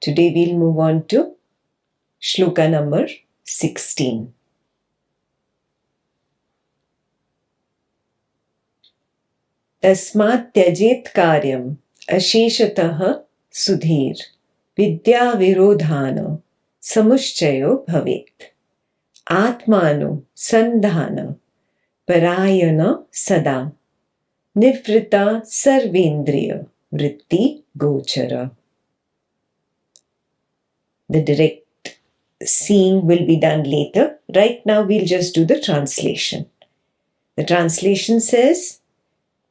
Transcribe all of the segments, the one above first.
Today we'll move on to shloka number 16. तस्मात् त्यजेत् कार्यम् अशेषतः सुधीर विद्या विरोधान समुच्चयो भवेत् आत्मानो संधान परायण सदा निवृत्ता सर्वेन्द्रिय वृत्ति गोचर. The direct seeing will be done later. Right now we'll just do the translation. The translation says,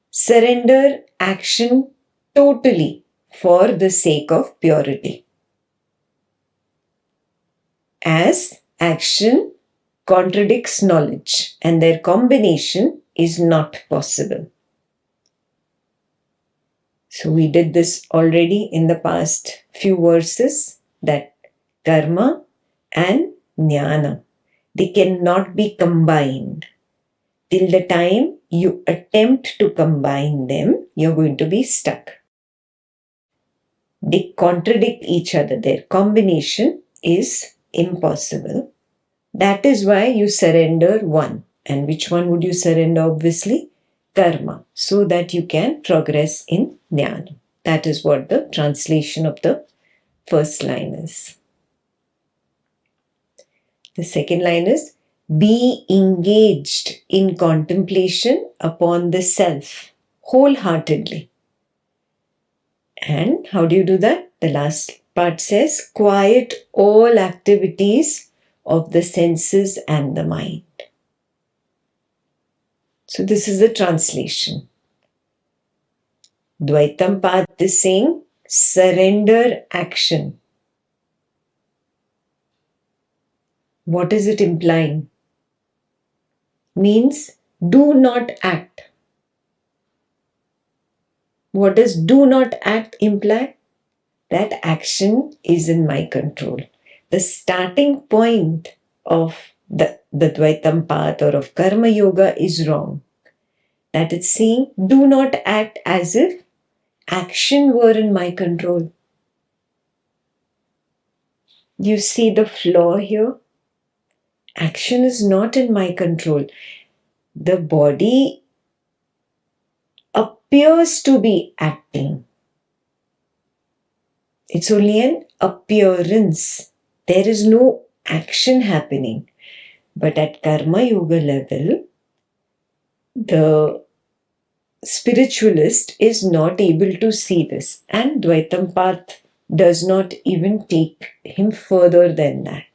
surrender action totally for the sake of purity. As action contradicts knowledge and their combination is not possible. So we did this already in the past few verses, that karma and jnana, they cannot be combined. Till the time you attempt to combine them, you're going to be stuck. They contradict each other. Their combination is impossible. That is why you surrender one. And which one would you surrender? Obviously, karma, so that you can progress in jnana. That is what the translation of the first line is. The second line is, be engaged in contemplation upon the self wholeheartedly. And how do you do that? The last part says, quiet all activities of the senses and the mind. So this is the translation. Dvaitam Path is saying, surrender action. What is it implying? Means do not act. What does do not act imply? That action is in my control. The starting point of the Dvaitam Path or of Karma Yoga is wrong. That it's saying, do not act as if action were in my control. You see the flaw here? Action is not in my control. The body appears to be acting. It's only an appearance. There is no action happening. But at Karma Yoga level, the spiritualist is not able to see this. And Dvaitam Path does not even take him further than that.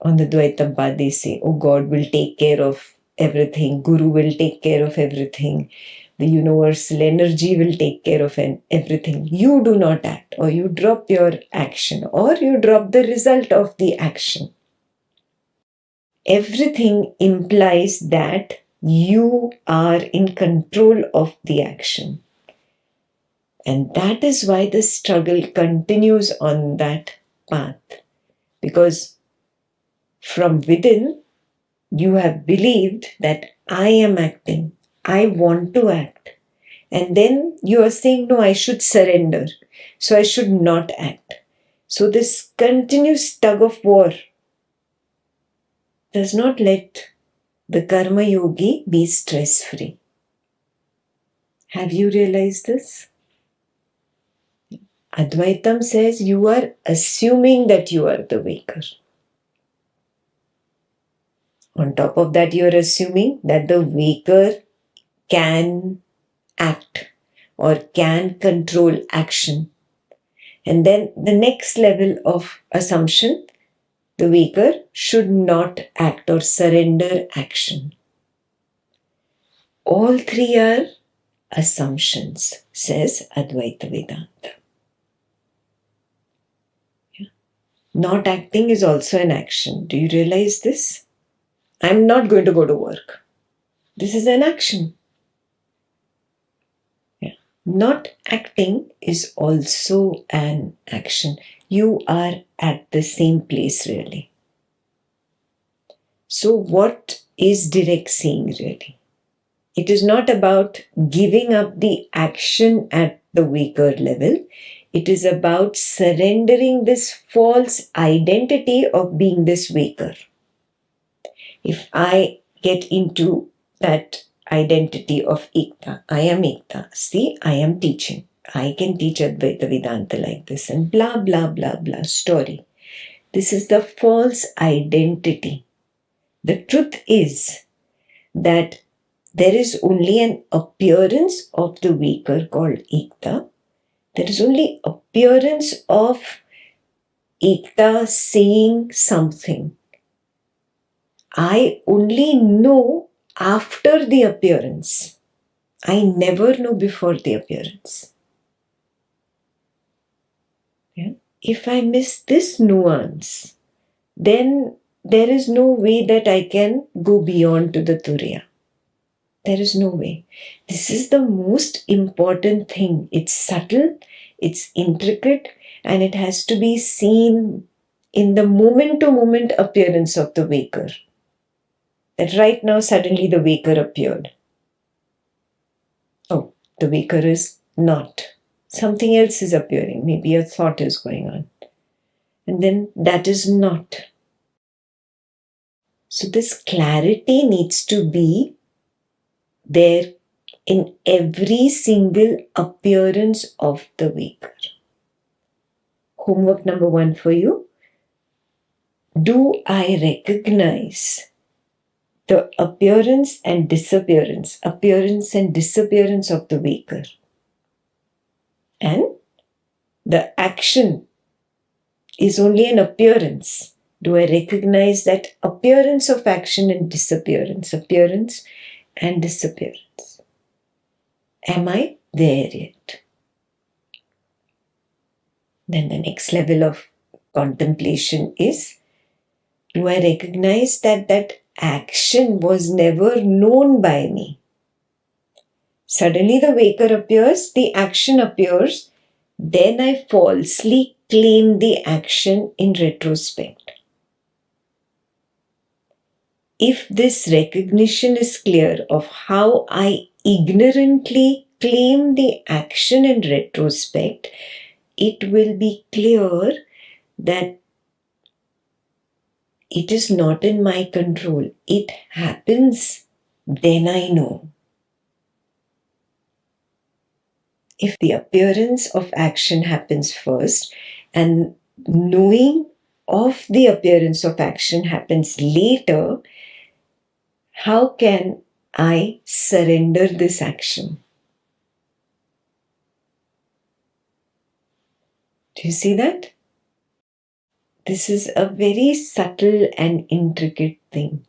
On the Dvaitam Path, they say, oh, God will take care of everything. Guru will take care of everything. The universal energy will take care of everything. You do not act, or you drop your action, or you drop the result of the action. Everything implies that you are in control of the action. And that is why the struggle continues on that path. Because from within, you have believed that I am acting. I want to act. And then you are saying, no, I should surrender. So I should not act. So this continuous tug of war does not let the Karma Yogi be stress-free. Have you realized this? Advaitam says you are assuming that you are the waker. On top of that, you are assuming that the waker can act or can control action. And then the next level of assumption, the waker should not act or surrender action. All three are assumptions, says Advaita Vedanta. Not acting is also an action. Do you realize this? I'm not going to go to work. This is an action. Not acting is also an action. You are at the same place really. So what is direct seeing really? It is not about giving up the action at the waker level. It is about surrendering this false identity of being this waker. If I get into that identity of Ekta, I am Ekta. See, I am teaching. I can teach Advaita Vedanta like this and blah, blah, blah, blah story. This is the false identity. The truth is that there is only an appearance of the waker called Ekta. There is only appearance of Ekta saying something. I only know after the appearance. I never know before the appearance. Yeah? If I miss this nuance, then there is no way that I can go beyond to the Turiya. There is no way. This is the most important thing. It's subtle, it's intricate, and it has to be seen in the moment-to-moment appearance of the waker. That right now suddenly the waker appeared. Oh, the waker is not. Something else is appearing. Maybe a thought is going on. And then that is not. So this clarity needs to be there in every single appearance of the waker. Homework number 1 for you. Do I recognize the appearance and disappearance of the waker? And the action is only an appearance. Do I recognize that appearance of action and disappearance? Appearance and disappearance. Am I there yet? Then the next level of contemplation is, do I recognize that that action was never known by me? Suddenly the waker appears, the action appears, then I falsely claim the action in retrospect. If this recognition is clear of how I ignorantly claim the action in retrospect, it will be clear that it is not in my control. It happens, then I know. If the appearance of action happens first and knowing of the appearance of action happens later, how can I surrender this action? Do you see that? This is a very subtle and intricate thing.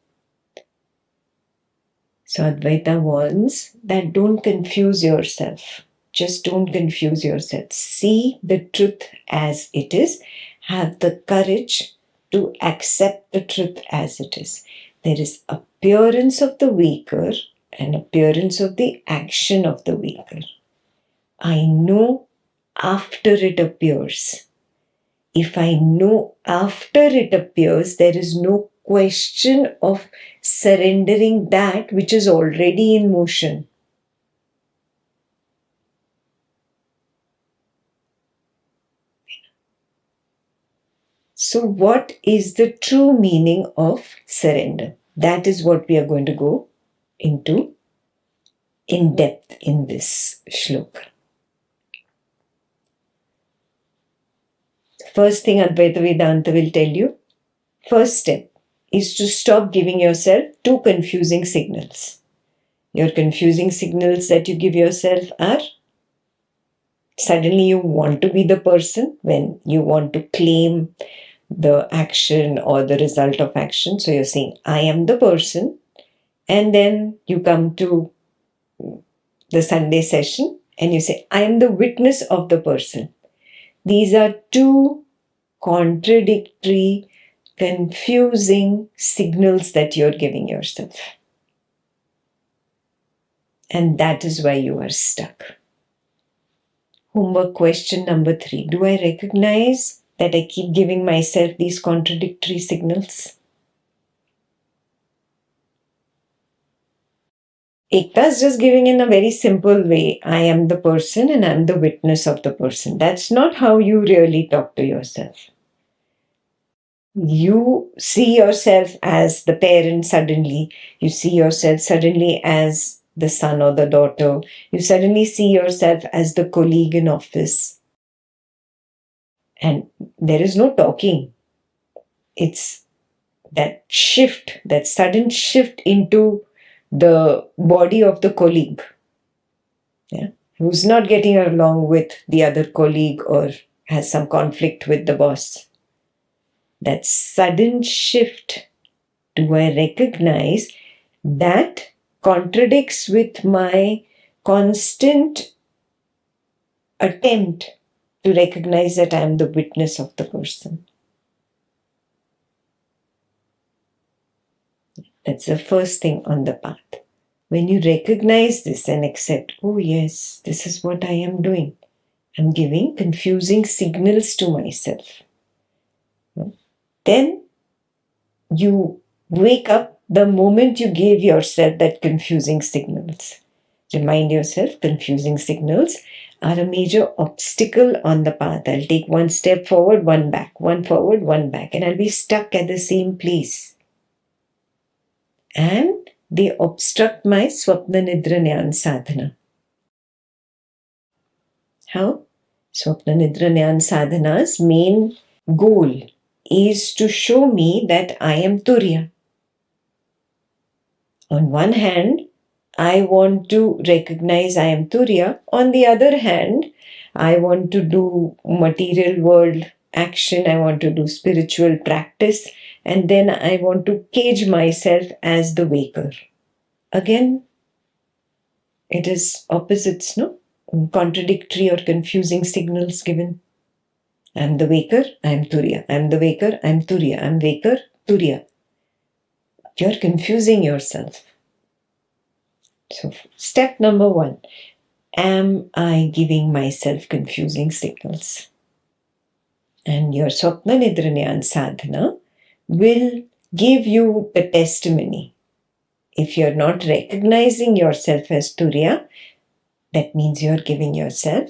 So Advaita warns that don't confuse yourself. Just don't confuse yourself. See the truth as it is. Have the courage to accept the truth as it is. There is appearance of the waker and appearance of the action of the waker. I know after it appears. If I know after it appears, there is no question of surrendering that which is already in motion. So what is the true meaning of surrender? That is what we are going to go into in depth in this shloka. First thing Advaita Vedanta will tell you, first step is to stop giving yourself two confusing signals. Your confusing signals that you give yourself are suddenly you want to be the person when you want to claim the action or the result of action. So you're saying, I am the person. And then you come to the Sunday session and you say, I am the witness of the person. These are two contradictory, confusing signals that you're giving yourself. And that is why you are stuck. Homework question number 3. Do I recognize that I keep giving myself these contradictory signals? Ekta is just giving in a very simple way. I am the person and I'm the witness of the person. That's not how you really talk to yourself. You see yourself as the parent suddenly. You see yourself suddenly as the son or the daughter. You suddenly see yourself as the colleague in office. And there is no talking. It's that shift, that sudden shift into the body of the colleague. Yeah. Who's not getting along with the other colleague or has some conflict with the boss. That sudden shift, do I recognize that contradicts with my constant attempt to recognize that I am the witness of the person? That's the first thing on the path. When you recognize this and accept, oh yes, this is what I am doing. I'm giving confusing signals to myself. Then you wake up the moment you gave yourself that confusing signals. Remind yourself, confusing signals are a major obstacle on the path. I'll take one step forward, one back, one forward, one back, and I'll be stuck at the same place. And they obstruct my Swapna Nidra Nyan sadhana. How? Swapna Nidra Nyan sadhana's main goal is to show me that I am Turiya. On one hand, I want to recognize I am Turiya. On the other hand, I want to do material world action. I want to do spiritual practice. And then I want to cage myself as the waker. Again, it is opposites, no? Contradictory or confusing signals given. I am the waker, I am Turiya. I am the waker, I am Turiya. I am waker, Turiya. You're confusing yourself. So, step number 1. Am I giving myself confusing signals? And your Swapna Nidra Nyan sadhana will give you the testimony. If you're not recognizing yourself as Turiya, that means you're giving yourself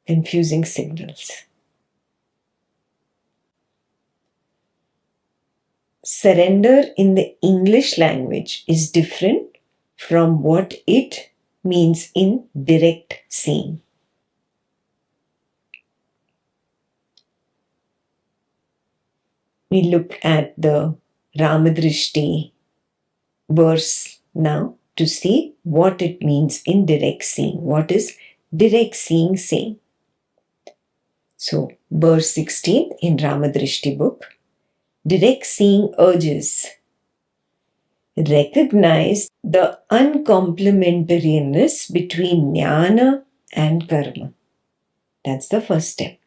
confusing signals. Surrender in the English language is different from what it means in direct seeing. We look at the Ramadrishti verse now to see what it means in direct seeing. What is direct seeing saying? So, verse 16 in Ramadrishti book, direct seeing urges recognize the uncomplementariness between jnana and karma. That's the first step.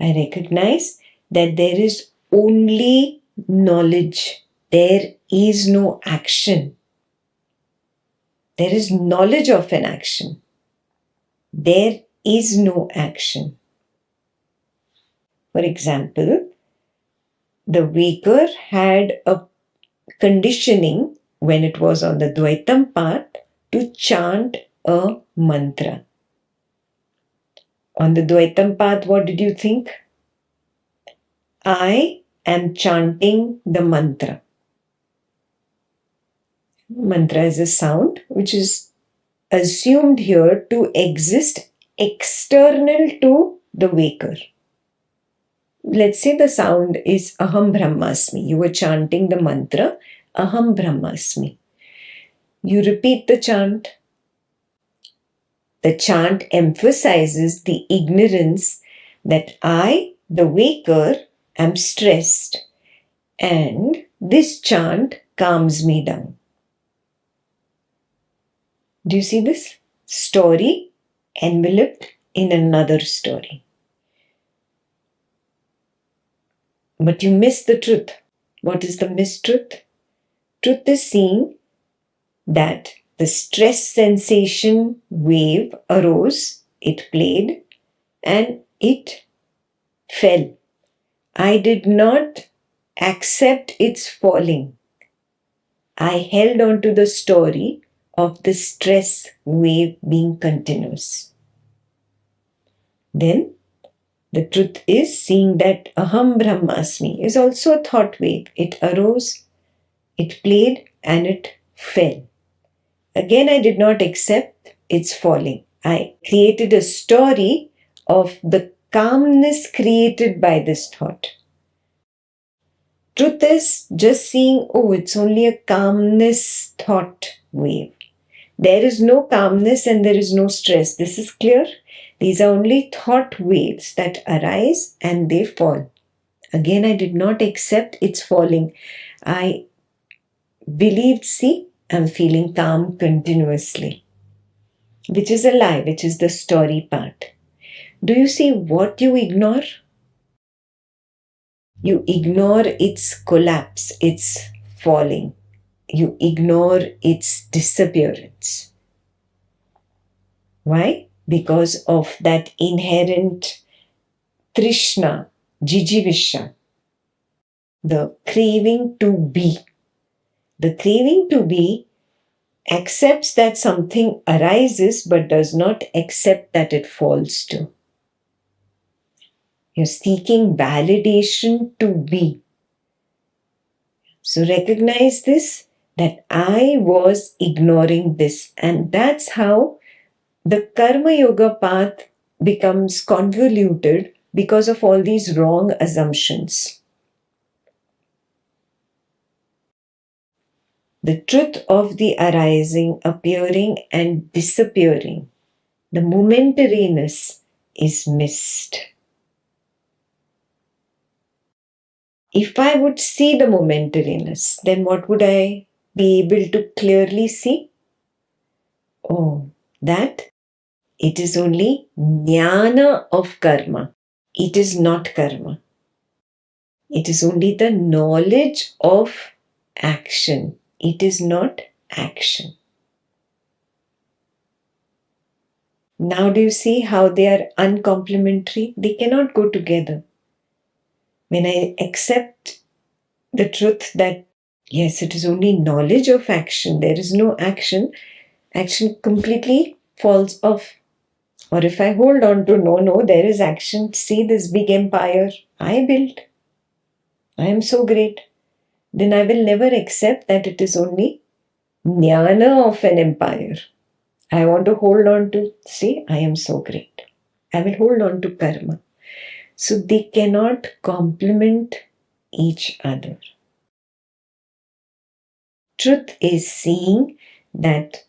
I recognize that there is only knowledge. There is no action. There is knowledge of an action. There is no action. For example, the waker had a conditioning when it was on the Dvaitam path to chant a mantra. On the Dvaitam path, what did you think? I am chanting the mantra. Mantra is a sound which is assumed here to exist external to the waker. Let's say the sound is Aham Brahmasmi. You were chanting the mantra Aham Brahmasmi. You repeat the chant. The chant emphasizes the ignorance that I, the waker, am stressed, and this chant calms me down. Do you see this? Story enveloped in another story. But you miss the truth. What is the mistruth? Truth is seeing that the stress sensation wave arose, it played, and it fell. I did not accept its falling. I held on to the story of the stress wave being continuous. Then the truth is seeing that Aham Brahmasmi is also a thought wave. It arose, it played, and it fell. Again, I did not accept its falling. I created a story of the calmness created by this thought. Truth is just seeing, oh, it's only a calmness thought wave. There is no calmness and there is no stress. This is clear. These are only thought waves that arise and they fall. Again, I did not accept its falling. I believed, see, I'm feeling calm continuously, which is a lie, which is the story part. Do you see what you ignore? You ignore its collapse, its falling. You ignore its disappearance. Why? Because of that inherent Trishna, Jijivisha, the craving to be. The craving to be accepts that something arises but does not accept that it falls too. You're seeking validation to be. So recognize this, that I was ignoring this, and that's how the Karma Yoga path becomes convoluted because of all these wrong assumptions. The truth of the arising, appearing, and disappearing, the momentariness is missed. If I would see the momentariness, then what would I be able to clearly see? Oh, that it is only jnana of karma. It is not karma. It is only the knowledge of action. It is not action. Now do you see how they are uncomplementary? They cannot go together. When I accept the truth that yes, it is only knowledge of action, there is no action, action completely falls off. Or if I hold on to no, there is action. See this big empire I built. I am so great. Then I will never accept that it is only jnana of an empire. I want to hold on to, see, I am so great. I will hold on to karma. So they cannot complement each other. Truth is seeing that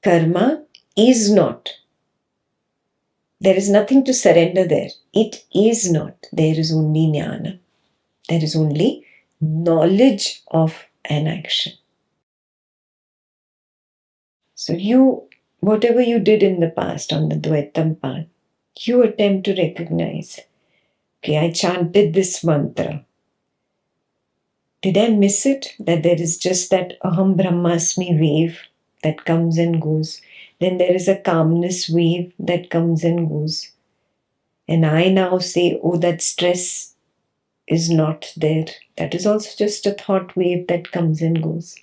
karma is not. There is nothing to surrender there. It is not. There is only jnana. There is only knowledge of an action. So whatever you did in the past on the Dvaitam path, you attempt to recognize, okay, I chanted this mantra. Did I miss it? That there is just that Aham Brahmasmi wave that comes and goes. Then there is a calmness wave that comes and goes. And I now say, oh, that stress is not there. That is also just a thought wave that comes and goes.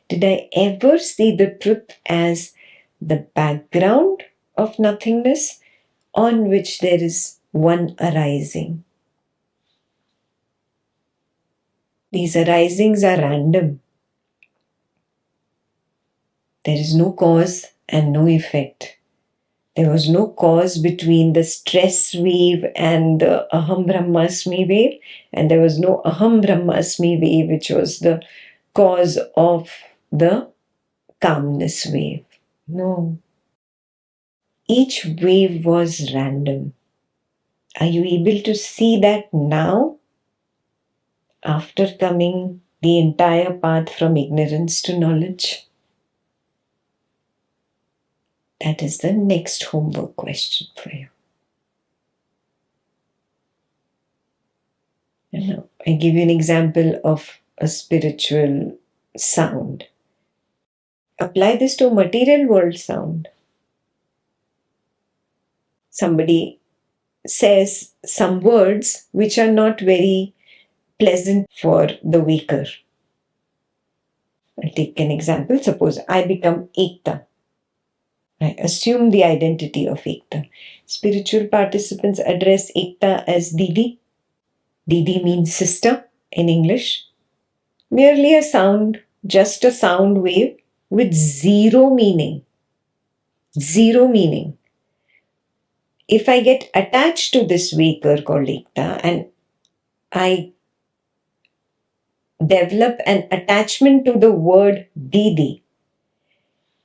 Did I ever see the truth as the background of nothingness on which there is one arising? These arisings are random. There is no cause and no effect. There was no cause between the stress wave and the Aham Brahmasmi wave, and there was no Aham Brahmasmi wave, which was the cause of the calmness wave. No. Each wave was random. Are you able to see that now? After coming the entire path from ignorance to knowledge? That is the next homework question for you. Now, I give you an example of a spiritual sound. Apply this to a material world sound. Somebody says some words which are not very pleasant for the waker. I'll take an example. Suppose I become Ekta. I assume the identity of Ekta. Spiritual participants address Ekta as Didi. Didi means sister in English. Merely a sound, just a sound wave with zero meaning. Zero meaning. If I get attached to this waker called Ekta and I develop an attachment to the word Didi,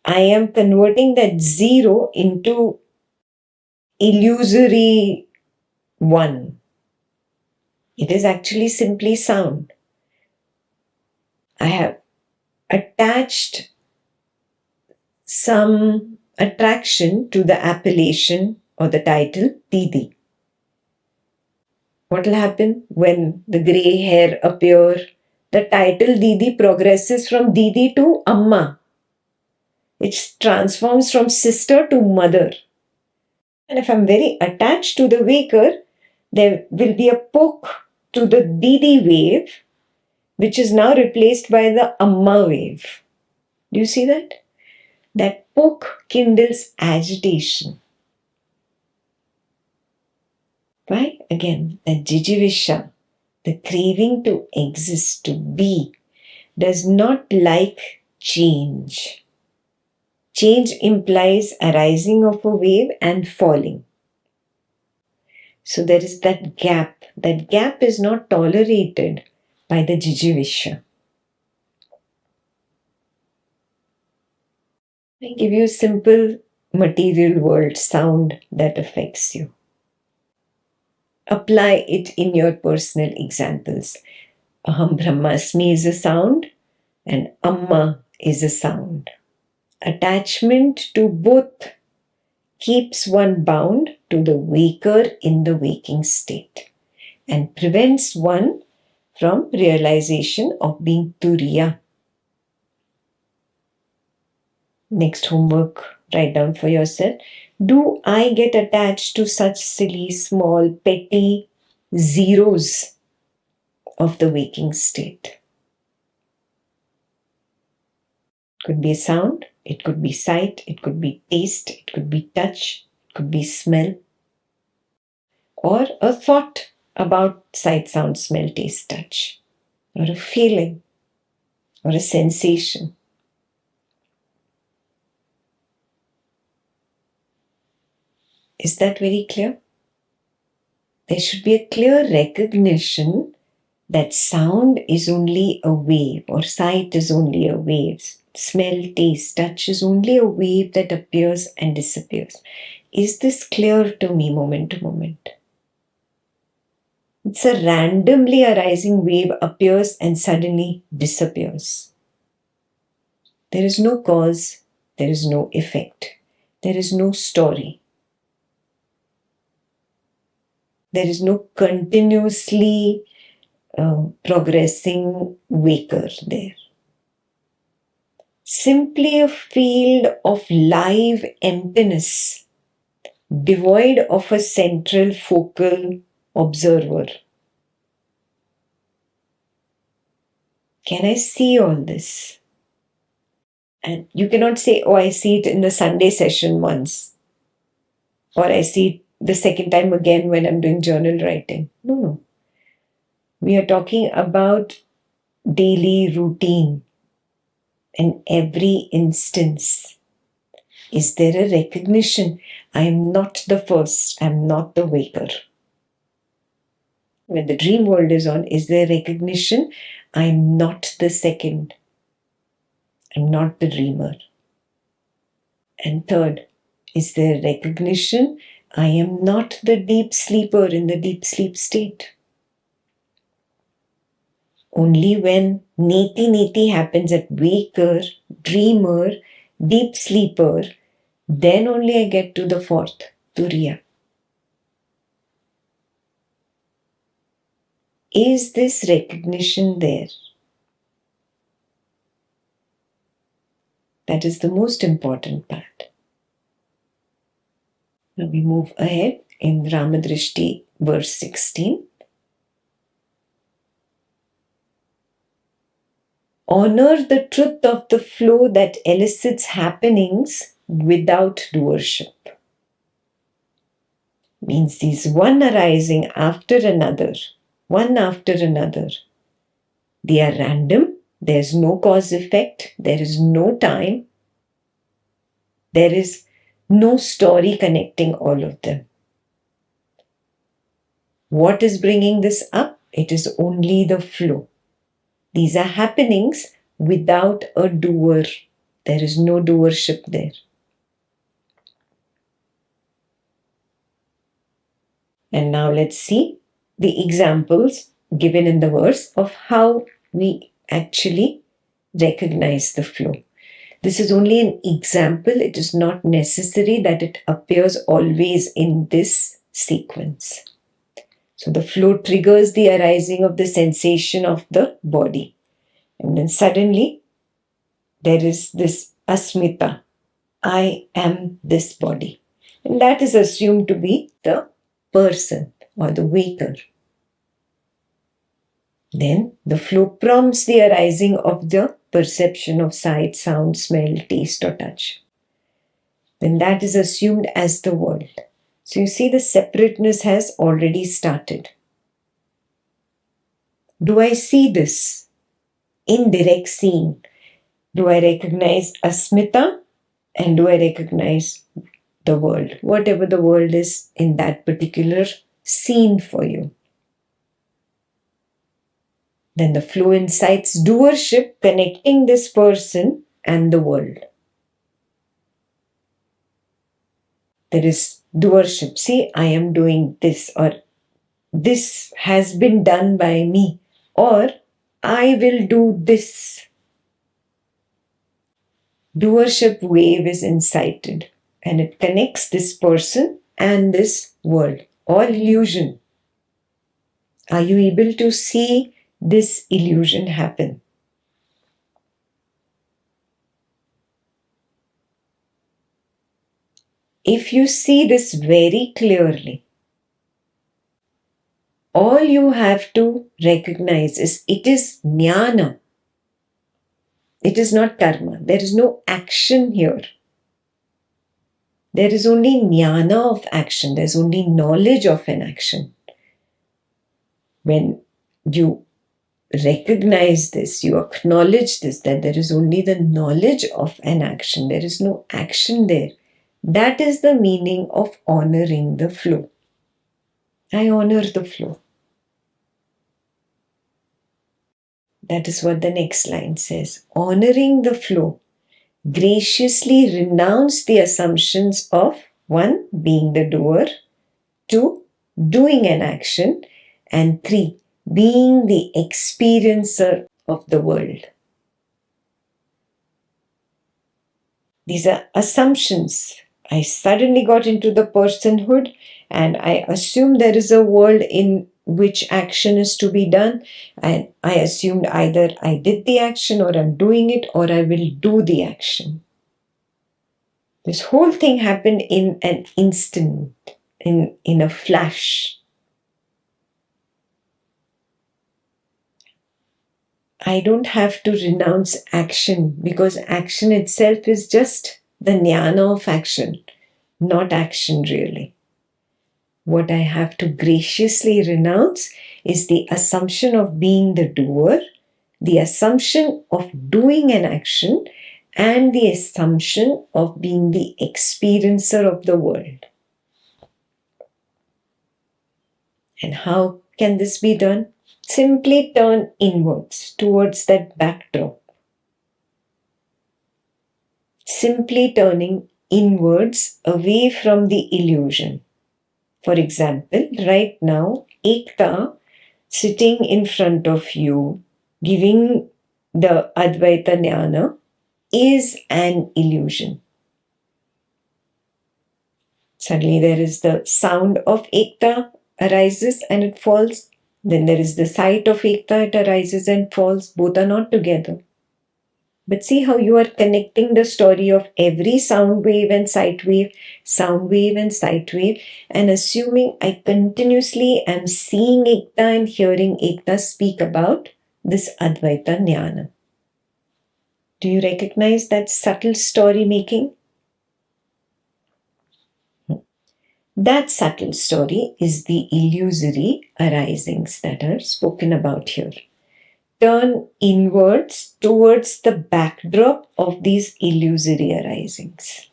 I am converting that zero into illusory one. It is actually simply sound. I have attached some attraction to the appellation or the title Didi. What will happen when the grey hair appear? The title Didi progresses from Didi to Amma. It transforms from sister to mother. And if I'm very attached to the waker, there will be a poke to the Didi wave, which is now replaced by the Amma wave. Do you see that? That poke kindles agitation. Why? Again, that jijivisha, the craving to exist, to be, does not like change. Change implies arising of a wave and falling. So there is that gap. That gap is not tolerated by the jijivisha. I give you a simple material world sound that affects you. Apply it in your personal examples. Aham Brahmasmi is a sound and Amma is a sound. Attachment to both keeps one bound to the waker in the waking state and prevents one from realization of being Turiya. Next homework, write down for yourself. Do I get attached to such silly, small, petty zeros of the waking state? Could be a sound, it could be sight, it could be taste, it could be touch, it could be smell, or a thought about sight, sound, smell, taste, touch, or a feeling, or a sensation. Is that very clear? There should be a clear recognition that sound is only a wave, or sight is only a wave, smell, taste, touch is only a wave that appears and disappears. Is this clear to me moment to moment? It's a randomly arising wave appears and suddenly disappears. There is no cause, there is no effect, there is no story. There is no continuously progressing waker there. Simply a field of live emptiness, devoid of a central focal observer. Can I see all this? And you cannot say, oh, I see it in the Sunday session once, or I see it the second time again when I'm doing journal writing. No. We are talking about daily routine. In every instance, is there a recognition? I am not the first, I am not the waker. When the dream world is on, is there recognition? I am not the second, I am not the dreamer. And third, is there recognition? I am not the deep sleeper in the deep sleep state. Only when neti happens at waker, dreamer, deep sleeper, then only I get to the fourth, Turiya. Is this recognition there? That is the most important part. Now we move ahead in Ramadrishti, verse 16. Honor the truth of the flow that elicits happenings without doership. Means these one arising after another, one after another. They are random, there's no cause effect, there is no time, there is no story connecting all of them. What is bringing this up? It is only the flow. These are happenings without a doer. There is no doership there. And now let's see the examples given in the verse of how we actually recognize the flow. This is only an example. It is not necessary that it appears always in this sequence. So the flow triggers the arising of the sensation of the body. And then suddenly there is this asmita. I am this body. And that is assumed to be the person or the waker. Then the flow prompts the arising of the perception of sight, sound, smell, taste or touch. Then that is assumed as the world. So you see the separateness has already started. Do I see this? Indirect seeing. Do I recognize asmita and do I recognize the world? Whatever the world is in that particular scene for you. Then the flow incites doership, connecting this person and the world. There is doership. See, I am doing this, or this has been done by me, or I will do this. Doership wave is incited and it connects this person and this world. All illusion. Are you able to see this illusion happen? If you see this very clearly, all you have to recognize is it is jnana. It is not karma. There is no action here. There is only jnana of action. There is only knowledge of an action. When you recognize this, you acknowledge this, that there is only the knowledge of an action. There is no action there. That is the meaning of honoring the flow. I honor the flow. That is what the next line says. Honoring the flow, graciously renounce the assumptions of 1. Being the doer, 2. Doing an action, and 3. Being the experiencer of the world. These are assumptions. I suddenly got into the personhood and I assume there is a world in which action is to be done, and I assumed either I did the action or I'm doing it or I will do the action. This whole thing happened in an instant, in a flash. I don't have to renounce action because action itself is just the jnana of action, not action really. What I have to graciously renounce is the assumption of being the doer, the assumption of doing an action, and the assumption of being the experiencer of the world. And how can this be done? Simply turn inwards towards that backdrop. Simply turning inwards away from the illusion. For example, right now, Ekta sitting in front of you, giving the Advaita Jnana, is an illusion. Suddenly there is the sound of Ekta arises and it falls. Then there is the sight of Ekta, it arises and falls. Both are not together. But see how you are connecting the story of every sound wave and sight wave, and assuming I continuously am seeing Ekta and hearing Ekta speak about this Advaita Jnana. Do you recognize that subtle story making? That subtle story is the illusory arisings that are spoken about here. Turn inwards towards the backdrop of these illusory arisings.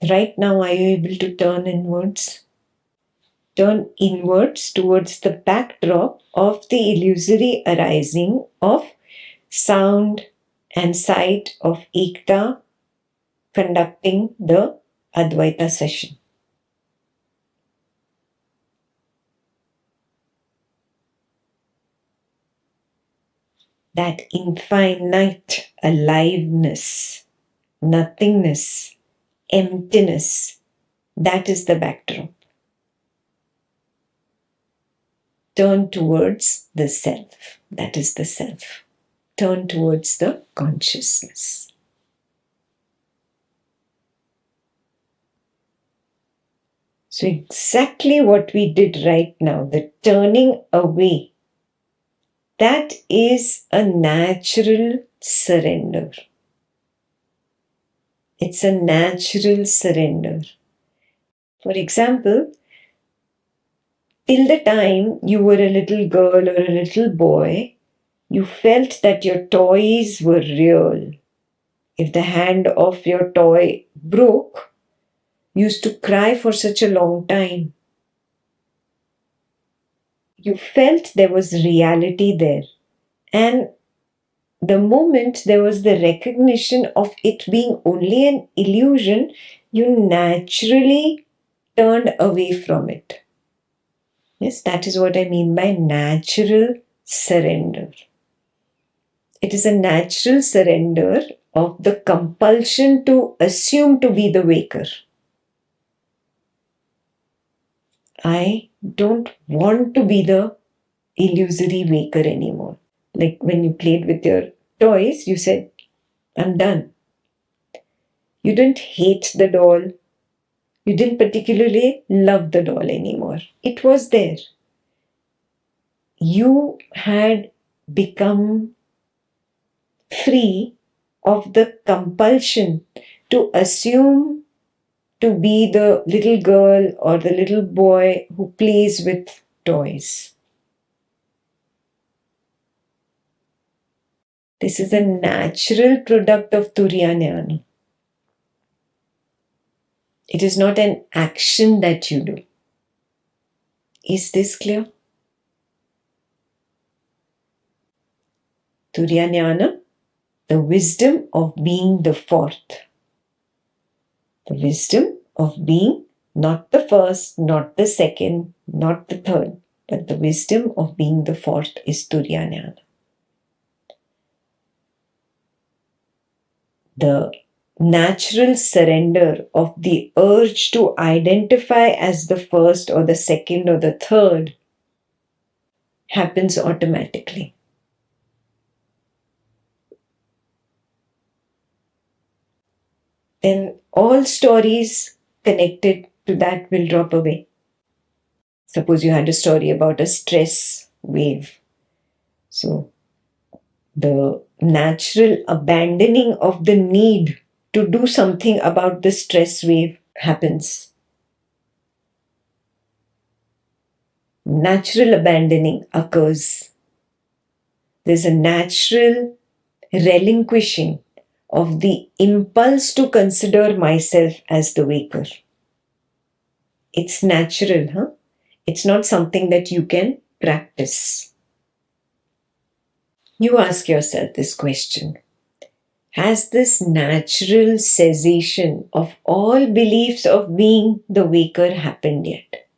Right now, are you able to turn inwards? Turn inwards towards the backdrop of the illusory arising of sound and sight of Ekta conducting the Advaita session. That infinite aliveness, nothingness, emptiness, that is the backdrop. Turn towards the self, that is the self. Turn towards the consciousness. So exactly what we did right now, the turning away, that is a natural surrender. It's a natural surrender. For example, till the time you were a little girl or a little boy, you felt that your toys were real. If the hand of your toy broke, you used to cry for such a long time. You felt there was reality there. And the moment there was the recognition of it being only an illusion, you naturally turned away from it. Yes, that is what I mean by natural surrender. It is a natural surrender of the compulsion to assume to be the waker. I don't want to be the illusory waker anymore. Like when you played with your toys, you said, I'm done. You didn't hate the doll. You didn't particularly love the doll anymore. It was there. You had become free of the compulsion to assume to be the little girl or the little boy who plays with toys. This is a natural product of Turiya Jnana. It is not an action that you do. Is this clear? Turiya Jnana, the wisdom of being the fourth. The wisdom of being not the first, not the second, not the third, but the wisdom of being the fourth is Turiya Jnana. The natural surrender of the urge to identify as the first or the second or the third happens automatically. Then all stories connected to that will drop away. Suppose you had a story about a stress wave. So the natural abandoning of the need to do something about the stress wave happens. Natural abandoning occurs. There's a natural relinquishing of the impulse to consider myself as the waker. It's natural, huh? It's not something that you can practice. You ask yourself this question. Has this natural cessation of all beliefs of being the waker happened yet?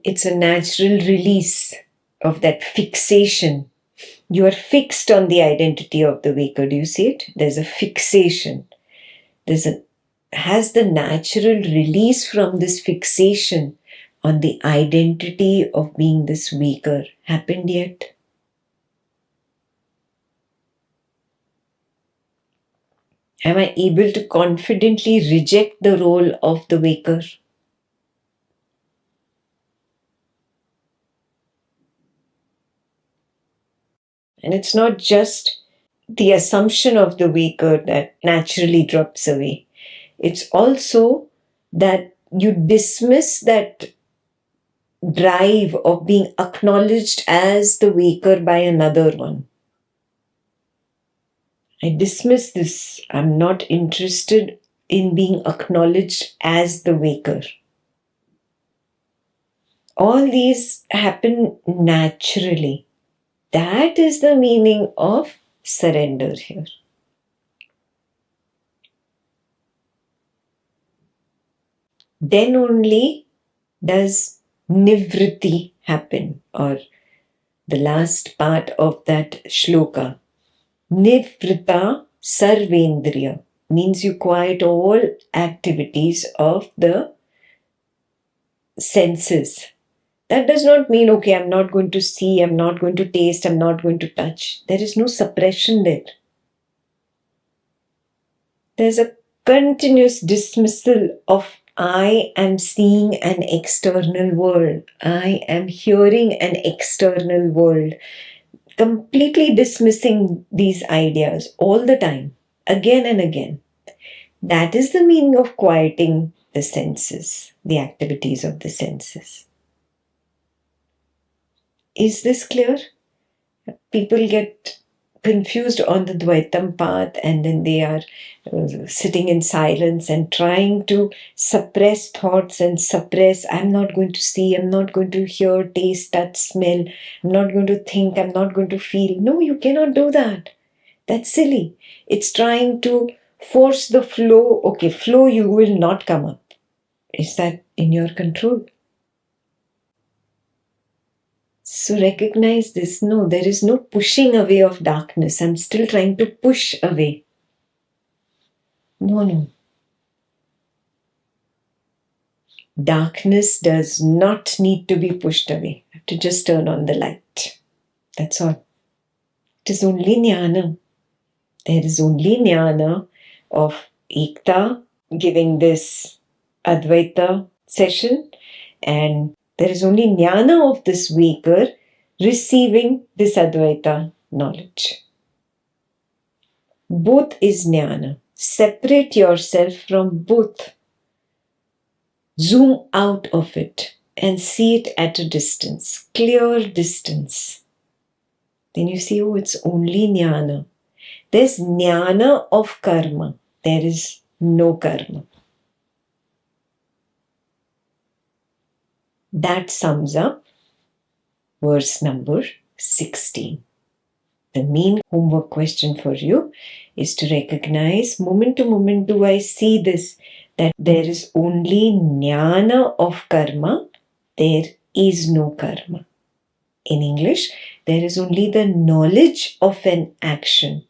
It's a natural release of that fixation. You are fixed on the identity of the waker. Do you see it? There's a fixation. Has the natural release from this fixation on the identity of being this waker happened yet? Am I able to confidently reject the role of the waker? And it's not just the assumption of the weaker that naturally drops away. It's also that you dismiss that drive of being acknowledged as the weaker by another one. I dismiss this. I'm not interested in being acknowledged as the weaker. All these happen naturally. That is the meaning of surrender here. Then only does nivritti happen, or the last part of that shloka. Nivritta sarvendriya means you quiet all activities of the senses. That does not mean, okay, I'm not going to see, I'm not going to taste, I'm not going to touch. There is no suppression there. There's a continuous dismissal of I am seeing an external world. I am hearing an external world. Completely dismissing these ideas all the time, again and again. That is the meaning of quieting the senses, the activities of the senses. Is this clear? People get confused on the Dvaitam path, and then they are sitting in silence and trying to suppress thoughts and suppress, I'm not going to see, I'm not going to hear, taste, touch, smell, I'm not going to think, I'm not going to feel. No, you cannot do that. That's silly. It's trying to force the flow. Okay, flow, you will not come up. Is that in your control? So recognize this. No, there is no pushing away of darkness. I'm still trying to push away. No. Darkness does not need to be pushed away. You have to just turn on the light. That's all. It is only jnana. There is only jnana of Ekta giving this Advaita session, and there is only jnana of this weaker receiving this Advaita knowledge. Both is jnana. Separate yourself from both. Zoom out of it and see it at a distance, clear distance. Then you see, oh, it's only jnana. There's jnana of karma. There is no karma. That sums up verse number 16. The main homework question for you is to recognize, moment to moment, do I see this, that there is only jnana of karma, there is no karma. In English, there is only the knowledge of an action,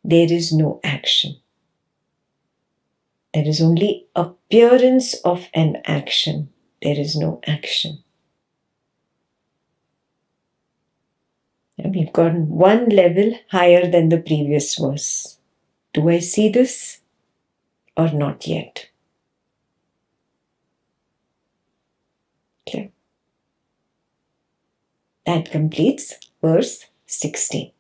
there is no action. There is only appearance of an action, there is no action. And we've gone one level higher than the previous verse. Do I see this or not yet? Okay. That completes verse 16.